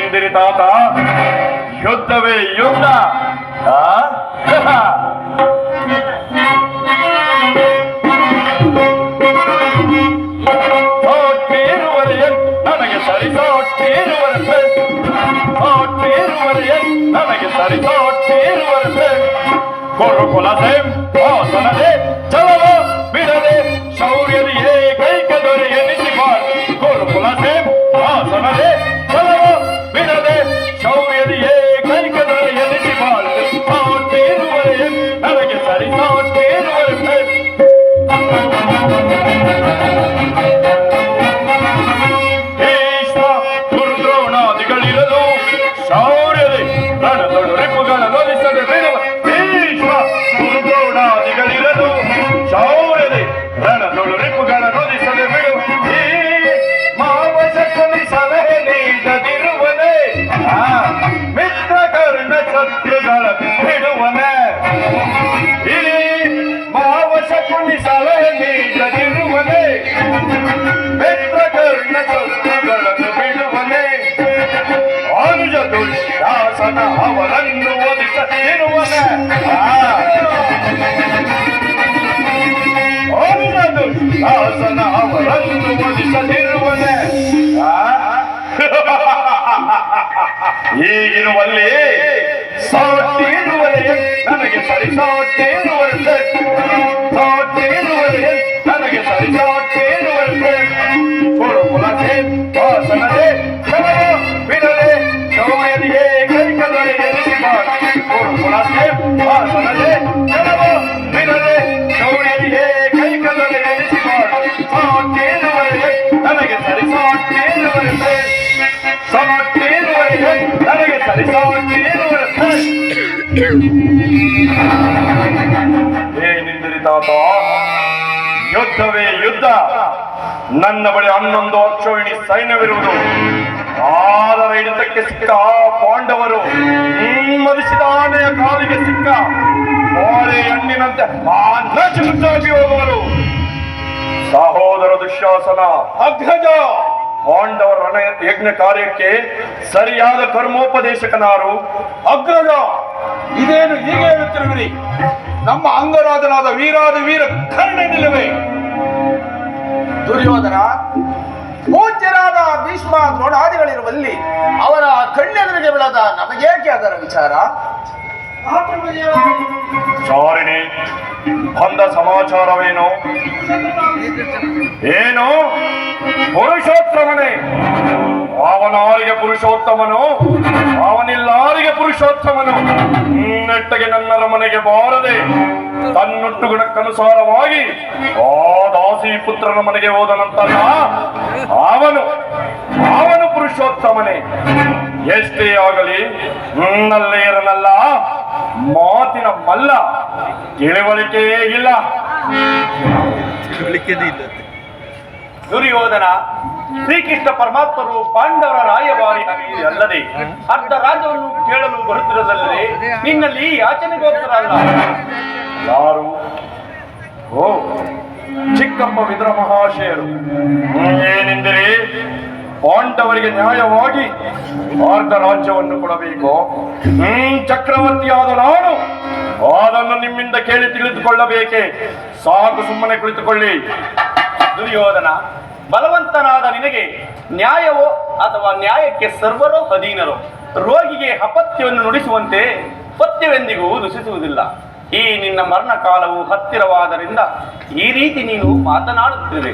ಏನೆಂದಿರಿ ತಾತ? ಯುದ್ಧವೇ ಯುದ್ಧ. ನನಗೆ ಸರಿಸಾಟಿರುವರೆ ನನಗೆ ಸರಿಸಾಟಿರುವರೆ ಗುರುಕುಲ ಹಾಸನದೆ ಚಲವ ಬಿಡದೆ ಶೌರ್ಯದಿಯೇ ಕೈಕ ದೊರೆ ಎನಿಸಿಬಾರ್. ಗುರುಕುಲ ಹಾಸನದೆ ಚಲವ ಬಿಡದೆ ಶೌರ್ಯದಿಯೇ ಕೈಕ ದೊರೆ ಎನಿಸಿಬಾರ್. ಸಾಟಿರುವರೆ ನನಗೆ ಸರಿಸಾಟಿರುವರೆ ಗುರುದ್ರೋಣಾದಿಗಳಿರಲು ಶೌರ್ಯದೆ ರಣದೊಳು ರಿಪುಗಳ ನೋಲಿಸದೆ ಬಿಡುವ. ಗುರುದ್ರೋಣಾದಿಗಳಿರಲು ಶೌರ್ಯದೆ ರಣದೊಳು ರಿಪುಗಳ ನೋಲಿಸದೆ ಬಿಡುವ. ಈ ಮಾವಶಕುನಿ ಸಲಹೆ ನೀಡದಿರುವನೆ ಮಿತ್ರ ಕರ್ಣ ಶತ್ರುಗಳ ಬಿಡುವನೆ. ಈ ಮಾವಶಕುನಿ ಸಲಹೆ ನೀಡದಿರುವನೆ ಮಿತ್ರ ಕರ್ಣ ಶತ್ರುಗಳನ್ನು ಬಿಡುವನೆ. ಅನುಜ ದುಶ್ಯಾಸನ ಅವರನ್ನು ಒದಿಸದಿರುವನೆ. ಅನುಜ ದುಶ್ಯಾಸನ ಅವರನ್ನು ಒದಿಸದಿರುವನೆ. ಈಗಿರುವಲ್ಲಿ ಸಾಟಿರುವರೆ ನನಗೆ ಸರಿಸಾಟಿರುವರೆ ಸಾಟಿರುವರೆ ನನಗೆ ಸರಿಸಾಟಿರುವರೆ ಗುರುಕುಲ ಹಾಸನದೆ ಚಲವ ಬಿಡದೆ ಶೌರ್ಯದಿಯೇ ಕೈಕ ದೊರೆ ಎನಿಸಿಬಾರ್. ಗುರುಕುಲ ಹಾಸನದೆ ಚಲವ ಬಿಡದೆ ಶೌರ್ಯದಿಯೇ ಕೈಕ ದೊರೆ ಎನಿಸಿಬಾರ್. ಸಾಟಿರುವರೆ ನನಗೆ ಸರಿಸಾಟಿರುವರೆ ಸಾಟಿರುವರೆ ನನಗೆ ಸರಿಸಾಟಿರುವರೆ. ಏನೆಂದಿರಿ ತಾತ? ಯುದ್ಧವೇ ಯುದ್ಧ. ನನ್ನ ಬಳಿ 11 ಅಕ್ಷೋಹಿಣಿ ಸೈನ್ಯವಿರುವುದು. ಆದರ ಹಿಡಿತಕ್ಕೆ ಸಿಕ್ಕ ಪಾಂಡವರು ಮದಿಸಿದ ಆನೆಯ ಕಾಲಿಗೆ ಸಿಕ್ಕ ಕೋರೆ ಹಣ್ಣಿನಂತೆ ನಚುಚಾಗಿ ಹೋಗುವರು. ಸಹೋದರ ದುಶ್ಯಾಸನ, ಅಗ್ರಜ, ಪಾಂಡವರ ರಣ ಯಜ್ಞ ಕಾರ್ಯಕ್ಕೆ ಸರಿಯಾದ ಕರ್ಮೋಪದೇಶಕನಾರು. ಅಗ್ರಜ, ಇದೇನು ಹೀಗೆ ಹೇಳುತ್ತಿರುವಿರಿ? ನಮ್ಮ ಅಂಗರಾಜನಾದ ವೀರಾದಿ ವೀರ ಕರ್ಣನಿಲ್ಲವೇ? ದುರ್ಯೋಧನ, ಪೂಜ್ಯರಾದ ಭೀಷ್ಮ ದ್ರೋಣಾದಿಗಳಿರುವಲ್ಲಿ ಅವರ ಕಣ್ಣೆದುರಿಗೆ ಬೀಳದ ನಮಗೇಕೆ ಅದರ ವಿಚಾರ? ಚಾರಿಣಿ, ಬಂದ ಸಮಾಚಾರವೇನು? ಏನು? ಪುರುಷೋತ್ತಮನೇ, ಅವನಾರಿಗೆ ಪುರುಷೋತ್ತಮನು, ಅವನಿಲ್ಲಾರಿಗೆ ಪುರುಷೋತ್ತಮನು. ನೆಟ್ಟಗೆ ನನ್ನ ಮನೆಗೆ ಬಾರದೆ ತನ್ನೊಟ್ಟು ಗುಣಕ್ಕನುಸಾರವಾಗಿ ಆ ದಾಸಿ ಪುತ್ರನ ಮನೆಗೆ ಹೋದ ನಂತರ ಅವನು ಪುರುಷೋತ್ತಮನೇ. ಎಷ್ಟೇ ಆಗಲಿ ನನ್ನಲ್ಲೇ ಇರನಲ್ಲ, ಮಾತಿನ ಮಲ್ಲ, ತಿಳಿವಳಿಕೆಯೇ ಇಲ್ಲ. ದುರ್ಯೋಧನ, ಶ್ರೀಕೃಷ್ಣ ಪರಮಾತ್ಮರು ಪಾಂಡವರ ರಾಯಭಾರಿ ಅಲ್ಲದೆ ಅರ್ಧ ರಾಜ್ಯವನ್ನು ಕೇಳಲು ಬರುತ್ತಿರದಲ್ಲದೆ ನಿನ್ನಲ್ಲಿ ಯಾಚನೆಗೋಸ್ಕರ ಯಾರು? ಓ, ಚಿಕ್ಕಪ್ಪ ವಿದುರ ಮಹಾಶಯರು. ಏನೆಂದರೆ ಪಾಂಡವರಿಗೆ ನ್ಯಾಯವಾಗಿ ಅರ್ಧ ರಾಜ್ಯವನ್ನು ಕೊಡಬೇಕು. ಚಕ್ರವರ್ತಿಯಾದ ನಾನು ಅದನ್ನು ನಿಮ್ಮಿಂದ ಕೇಳಿ ತಿಳಿದುಕೊಳ್ಳಬೇಕೆ? ಸಾಕು, ಸುಮ್ಮನೆ ಕುಳಿತುಕೊಳ್ಳಿ. ದುರ್ಯೋಧನ, ಬಲವಂತನಾದ ನಿನಗೆ ನ್ಯಾಯವೋ ಅಥವಾ ನ್ಯಾಯಕ್ಕೆ ಸರ್ವರೋ ಅಧೀನರೋ? ರೋಗಿಗೆ ಅಪತ್ಯವನ್ನು ನುಡಿಸುವಂತೆ ಪಥ್ಯವೆಂದಿಗೂ ನುಡಿಸುವುದಿಲ್ಲ. ಈ ನಿನ್ನ ಮರಣ ಕಾಲವು ಹತ್ತಿರವಾದ್ದರಿಂದ ಈ ರೀತಿ ನೀನು ಮಾತನಾಡುತ್ತಿರುವೆ.